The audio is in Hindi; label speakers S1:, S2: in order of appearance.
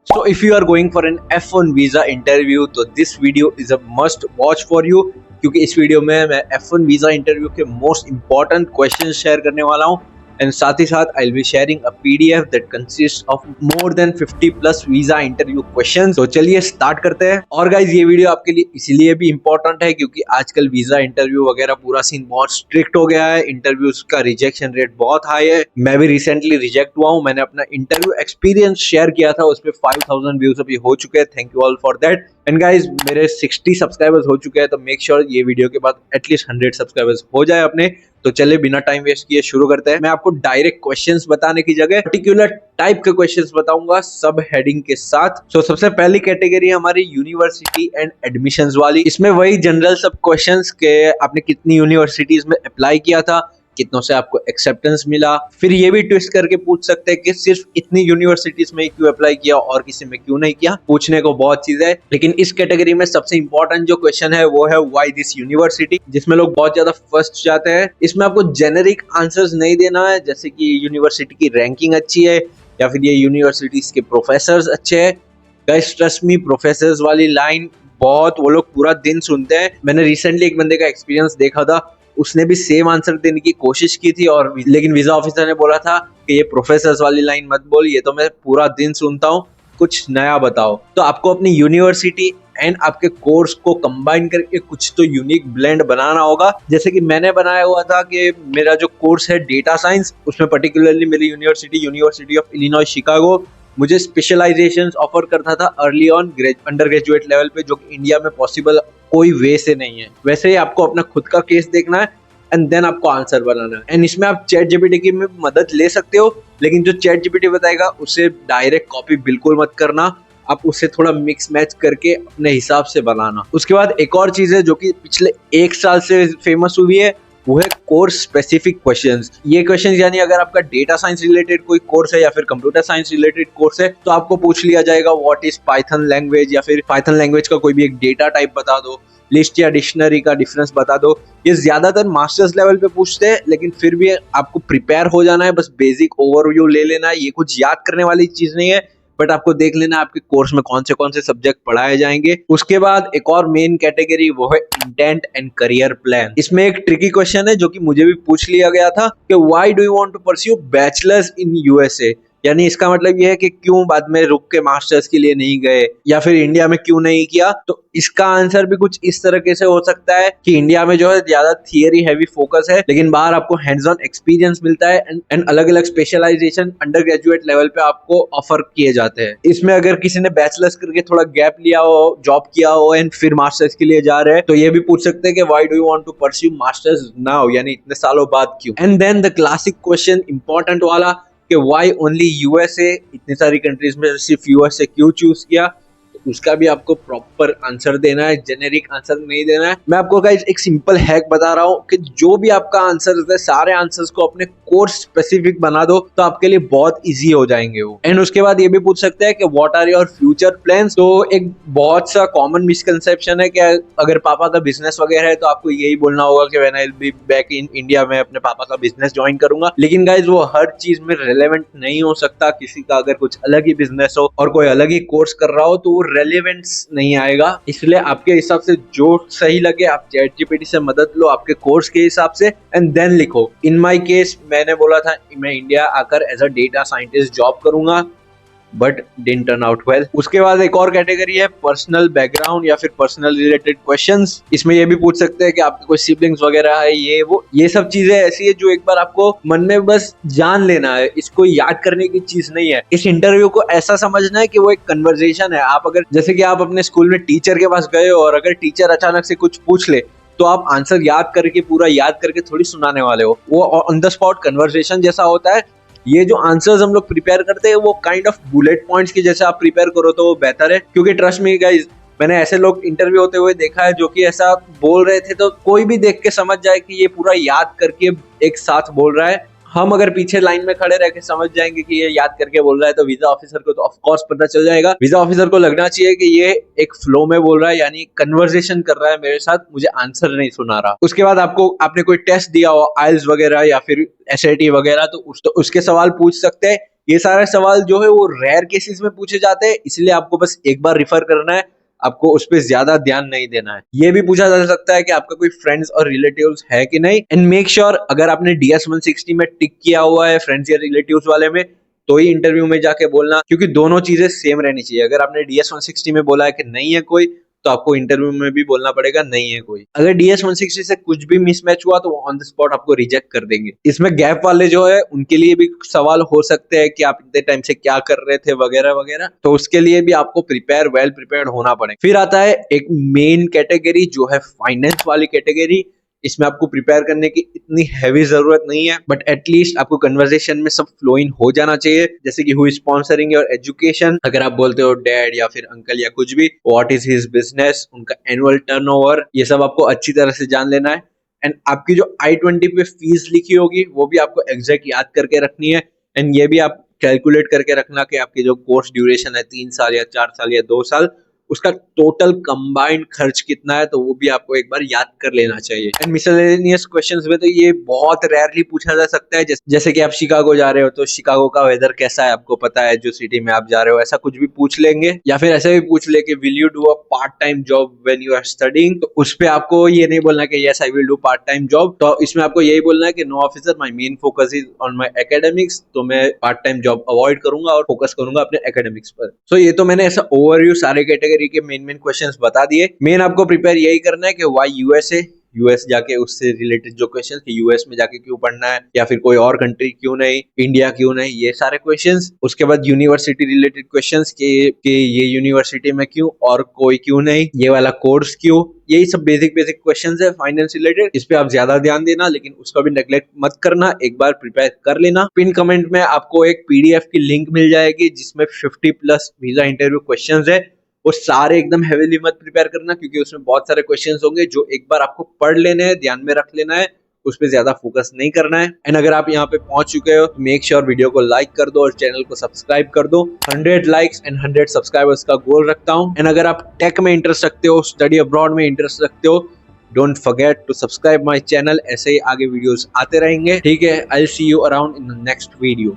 S1: So if you are going for an F1 visa interview, तो this video is a must watch for you क्योंकि इस वीडियो में मैं F1 वीजा इंटरव्यू के मोस्ट इंपॉर्टेंट क्वेश्चन शेयर करने वाला हूँ एंड साथ ही साथ I will be sharing a PDF that consist of more than 50 plus visa interview questions. तो चलिए स्टार्ट करते हैं। और गाइज ये वीडियो आपके लिए इसीलिए भी इंपॉर्टेंट है क्योंकि आजकल वीजा इंटरव्यू वगैरह पूरा सीन बहुत स्ट्रिक्ट हो गया है, इंटरव्यूज का रिजेक्शन रेट बहुत हाई है। मैं भी रिसेंटली रिजेक्ट हुआ हूँ, मैंने अपना इंटरव्यू एक्सपीरियंस शेयर किया था, उस पर 5000 व्यूज अभी हो चुके हैं। Thank you all for that. And guys मेरे 60 सब्सक्राइबर्स हो चुके हैं, तो मेक श्योर ये वीडियो के बाद एटलीस्ट 100 सब्सक्राइबर्स हो जाए अपने। तो चलिए बिना टाइम वेस्ट किए शुरू करते हैं। मैं आपको डायरेक्ट क्वेश्चंस बताने की जगह पर्टिकुलर टाइप के क्वेश्चंस बताऊंगा सब हेडिंग के साथ। सो सबसे पहली कैटेगरी हमारी यूनिवर्सिटी एंड एडमिशंस वाली। इसमें वही जनरल सब क्वेश्चंस के आपने कितनी यूनिवर्सिटीज में अप्लाई किया था, कितनों से आपको एक्सेप्टेंस मिला। फिर ये भी ट्विस्ट करके पूछ सकते हैं कि सिर्फ इतनी यूनिवर्सिटीज में क्यों अप्लाई किया और किसी में क्यों नहीं किया। पूछने को बहुत चीज है, लेकिन इस कैटेगरी में सबसे इंपॉर्टेंट जो क्वेश्चन है वो है व्हाई दिस यूनिवर्सिटी, जिसमें लोग बहुत ज्यादा फर्स्ट जाते हैं। इसमें आपको जेनेरिक आंसर्स नहीं देना है, जैसे कि यूनिवर्सिटी की रैंकिंग अच्छी है या फिर ये यूनिवर्सिटीज के प्रोफेसर्स अच्छे हैं। गाइस ट्रस्ट मी, प्रोफेसर्स वाली लाइन बहुत वो लोग पूरा दिन सुनते हैं। मैंने रिसेंटली एक बंदे का एक्सपीरियंस देखा था, उसने भी सेम आंसर देने की कोशिश की थी और लेकिन वीजा ऑफिसर ने बोला था कि ये प्रोफेसर्स वाली लाइन मत बोल, ये तो मैं पूरा दिन सुनता हूँ, कुछ नया बताओ। तो आपको अपनी यूनिवर्सिटी एंड आपके कोर्स को कंबाइन करके कुछ तो यूनिक ब्लेंड बनाना होगा। जैसे कि मैंने बनाया हुआ था कि मेरा जो कोर्स है डेटा साइंस, उसमें पर्टिकुलरली मेरी यूनिवर्सिटी ऑफ इलिनॉय शिकागो मुझे स्पेशलाइजेशंस ऑफर करता था early on under graduate level पे, जो कि इंडिया में पॉसिबल कोई वे से नहीं है। वैसे ही आपको अपना खुद का केस देखना है एंड देन आपको आंसर बनाना है। एंड इसमें आप चैट जीपीटी की मदद ले सकते हो, लेकिन जो चैट जीपीटी बताएगा उसे डायरेक्ट कॉपी बिल्कुल मत करना, आप उससे थोड़ा मिक्स मैच करके अपने हिसाब से बनाना। उसके बाद एक और चीज है जो कि पिछले 1 साल से फेमस हुई है, वो है कोर्स स्पेसिफिक क्वेश्चंस। ये क्वेश्चंस यानी अगर आपका डेटा साइंस रिलेटेड कोई कोर्स है या फिर कंप्यूटर साइंस रिलेटेड कोर्स है, तो आपको पूछ लिया जाएगा व्हाट इज पाइथन लैंग्वेज, या फिर पाइथन लैंग्वेज का कोई भी एक डेटा टाइप बता दो, लिस्ट या डिक्शनरी का डिफरेंस बता दो। ये ज्यादातर मास्टर्स लेवल पे पूछते हैं, लेकिन फिर भी आपको प्रिपेयर हो जाना है, बस बेसिक ओवरव्यू ले लेना है। ये कुछ याद करने वाली चीज नहीं है, बट आपको देख लेना आपके कोर्स में कौन से सब्जेक्ट पढ़ाए जाएंगे। उसके बाद एक और मेन कैटेगरी वो है इंटेंट एंड करियर प्लान। इसमें एक ट्रिकी क्वेश्चन है जो कि मुझे भी पूछ लिया गया था कि why do you want to pursue bachelors in USA, यानी इसका मतलब ये है कि क्यों बाद में रुक के मास्टर्स के लिए नहीं गए या फिर इंडिया में क्यों नहीं किया। तो इसका आंसर भी कुछ इस तरीके से हो सकता है कि इंडिया में जो है ज्यादा थियरी हैवी फोकस है, लेकिन बाहर आपको हैंड्स ऑन एक्सपीरियंस मिलता है एंड अलग अलग स्पेशलाइजेशन अंडर ग्रेजुएट लेवल पे आपको ऑफर किए जाते हैं। इसमें अगर किसी ने बैचलर्स करके थोड़ा गैप लिया हो, जॉब किया हो एंड फिर मास्टर्स के लिए जा रहे हैं, तो ये भी पूछ सकते हैं कि why do you want to pursue masters now, यानी इतने सालों बाद क्यों। And then the classic question important वाला कि व्हाई ओनली यूएसए, इतनी सारी कंट्रीज में सिर्फ यूएसए क्यों चूज किया। तो उसका भी आपको प्रॉपर आंसर देना है, जेनेरिक आंसर नहीं देना है। मैं आपको गाइस एक सिंपल हैक बता रहा हूँ कि जो भी आपका आंसर है सारे आंसर्स को अपने कोर्स स्पेसिफिक बना दो, तो आपके लिए बहुत इजी हो जाएंगे वो। एंड उसके बाद ये भी पूछ सकते हैं कि what are your future plans. तो एक बहुत सा कॉमन मिसकंसेप्शन है कि अगर पापा का बिजनेस वगैरह है तो आपको यही बोलना होगा कि when I will be back in India मैं अपने पापा का बिजनेस ज्वाइन करूंगा। लेकिन गाइज वो हर चीज में रेलेवेंट नहीं हो सकता। किसी का अगर कुछ अलग ही बिजनेस हो और कोई अलग ही कोर्स कर रहा हो तो वो रेलेवेंस नहीं आएगा। इसलिए आपके हिसाब से जो सही लगे आप चैट जीपीटी से मदद लो आपके कोर्स के हिसाब से एंड देन लिखो। इन माय केस मैंने बोला था मैं इंडिया आकर as a data scientist job करूंगा, but didn't turn out well. उसके बाद एक और कैटेगरी है पर्सनल बैकग्राउंड या फिर पर्सनल रिलेटेड क्वेश्चंस। इसमें ये भी पूछ सकते हैं कि आपके कोई सिबलिंग्स वगैरह है, ये वो, ये सब चीजें ऐसी है जो एक बार आपको मन में बस जान लेना है, इसको याद करने की चीज नहीं है। इस इंटरव्यू को ऐसा समझना है कि वो एक कन्वर्सेशन है। आप अगर जैसे कि आप अपने स्कूल में टीचर के पास गए हो और अगर टीचर अचानक से कुछ पूछ ले तो आप आंसर पूरा याद करके थोड़ी सुनाने वाले हो। वो ऑन द स्पॉट कन्वर्सेशन जैसा होता है। ये जो आंसर्स हम लोग प्रिपेयर करते हैं वो काइंड ऑफ बुलेट पॉइंट्स की जैसे आप प्रिपेयर करो तो वो बेहतर है, क्योंकि ट्रस्ट मी गाइस मैंने ऐसे लोग इंटरव्यू होते हुए देखा है जो कि ऐसा बोल रहे थे तो कोई भी देख के समझ जाए कि ये पूरा याद करके एक साथ बोल रहा है। हम अगर पीछे लाइन में खड़े रह के समझ जाएंगे कि ये याद करके बोल रहा है तो वीजा ऑफिसर को तो ऑफ कोर्स पता चल जाएगा। वीजा ऑफिसर को लगना चाहिए कि ये एक फ्लो में बोल रहा है, यानी कन्वर्सेशन कर रहा है मेरे साथ, मुझे आंसर नहीं सुना रहा। उसके बाद आपने कोई टेस्ट दिया हो आइल्स वगैरह या फिर एसएटी वगैरह, तो उसके सवाल पूछ सकते हैं ये सारे सवाल जो है वो रेयर केसेस में पूछे जाते हैं, इसलिए आपको बस एक बार रिफर करना है, आपको उस पर ज्यादा ध्यान नहीं देना है। ये भी पूछा जा सकता है कि आपका कोई फ्रेंड्स और रिलेटिव्स है कि नहीं, एंड मेक श्योर अगर आपने DS 160 में टिक किया हुआ है फ्रेंड्स या रिलेटिव्स वाले में, तो ही इंटरव्यू में जाके बोलना, क्योंकि दोनों चीजें सेम रहनी चाहिए। अगर आपने DS 160 में बोला है कि नहीं है कोई, तो आपको इंटरव्यू में भी बोलना पड़ेगा नहीं है कोई। अगर DS 160 से कुछ भी मिसमैच हुआ तो ऑन द स्पॉट आपको रिजेक्ट कर देंगे। इसमें गैप वाले जो है उनके लिए भी सवाल हो सकते हैं कि आप इतने टाइम से क्या कर रहे थे वगैरह वगैरह, तो उसके लिए भी आपको वेल प्रिपेयर्ड होना पड़ेगा। फिर आता है एक मेन कैटेगरी जो है फाइनेंस वाली कैटेगरी। इसमें आपको प्रिपेयर करने की इतनी हैवी जरूरत नहीं है, बट एटलीस्ट आपको कन्वर्सेशन में सब फ्लो इन हो जाना चाहिए, जैसे कि who is sponsoring your education, अगर आप बोलते हो डैड या फिर अंकल या कुछ भी, व्हाट इज हिज बिजनेस, उनका एनुअल टर्नओवर, ये सब आपको अच्छी तरह से जान लेना है। एंड आपकी जो I-20 पे फीस लिखी होगी वो भी आपको एग्जैक्ट याद करके रखनी है, एंड ये भी आप कैलकुलेट करके रखना कि आपकी जो कोर्स ड्यूरेशन है 3 साल या 4 साल या 2 साल, उसका टोटल कंबाइंड खर्च कितना है, तो वो भी आपको एक बार याद कर लेना चाहिए। एंड मिसलेनियस क्वेश्चंस में तो ये बहुत रेयरली पूछा जा सकता है, जैसे कि आप शिकागो जा रहे हो तो शिकागो का वेदर कैसा है आपको पता है, जो सिटी में आप जा रहे हो, ऐसा कुछ भी पूछ लेंगे। या फिर ऐसे भी पूछ ले कि will you do a part time job when you are studying, तो उस पे आपको ये नहीं बोलना कि yes I will do part time job, तो इसमें आपको यही बोलना है कि no officer, my main focus is on my academics, तो मैं पार्ट टाइम जॉब अवॉइड करूंगा और फोकस करूंगा अपने एकेडमिक्स पर। सो ये तो मैंने ऐसा ओवरव्यू सारे कैटेगरी के मेन क्वेश्चंस बता दिए। मेन आपको प्रिपेयर यही करना है कि व्हाई यूएसए, यूएस जाके उससे रिलेटेड जो क्वेश्चंस कि यूएस में जाके क्यों पढ़ना है, या फिर कोई और कंट्री क्यों नहीं, इंडिया क्यों नहीं, ये सारे क्वेश्चंस। उसके बाद यूनिवर्सिटी रिलेटेड क्वेश्चंस कि ये यूनिवर्सिटी में क्यों और कोई क्यों नहीं, ये वाला कोर्स क्यों, यही सब बेसिक क्वेश्चंस है फाइनेंस रिलेटेड। इस पे आप ज्यादा ध्यान देना, लेकिन उसका भी नेग्लेक्ट मत करना, एक बार प्रिपेयर कर लेना। पिन कमेंट में आपको एक PDF की लिंक मिल जाएगी जिसमें 50+ वीजा इंटरव्यू क्वेश्चंस है। वो सारे एकदम हेवीली मत प्रिपेयर करना, क्योंकि उसमें बहुत सारे क्वेश्चंस होंगे जो एक बार आपको पढ़ लेने हैं, ध्यान में रख लेना है, उस पर ज्यादा फोकस नहीं करना है। एंड अगर आप यहाँ पे पहुंच चुके हो तो मेक श्योर वीडियो को लाइक कर दो और चैनल को सब्सक्राइब कर दो। 100 लाइक्स एंड 100 सब्सक्राइबर्स का गोल रखता हूँ। एंड अगर आप टेक में इंटरेस्ट रखते हो, स्टडी अब्रॉड में इंटरेस्ट रखते हो, don't forget to subscribe my channel. ऐसे ही आगे वीडियोस आते रहेंगे। ठीक है, I will see you around in the next video.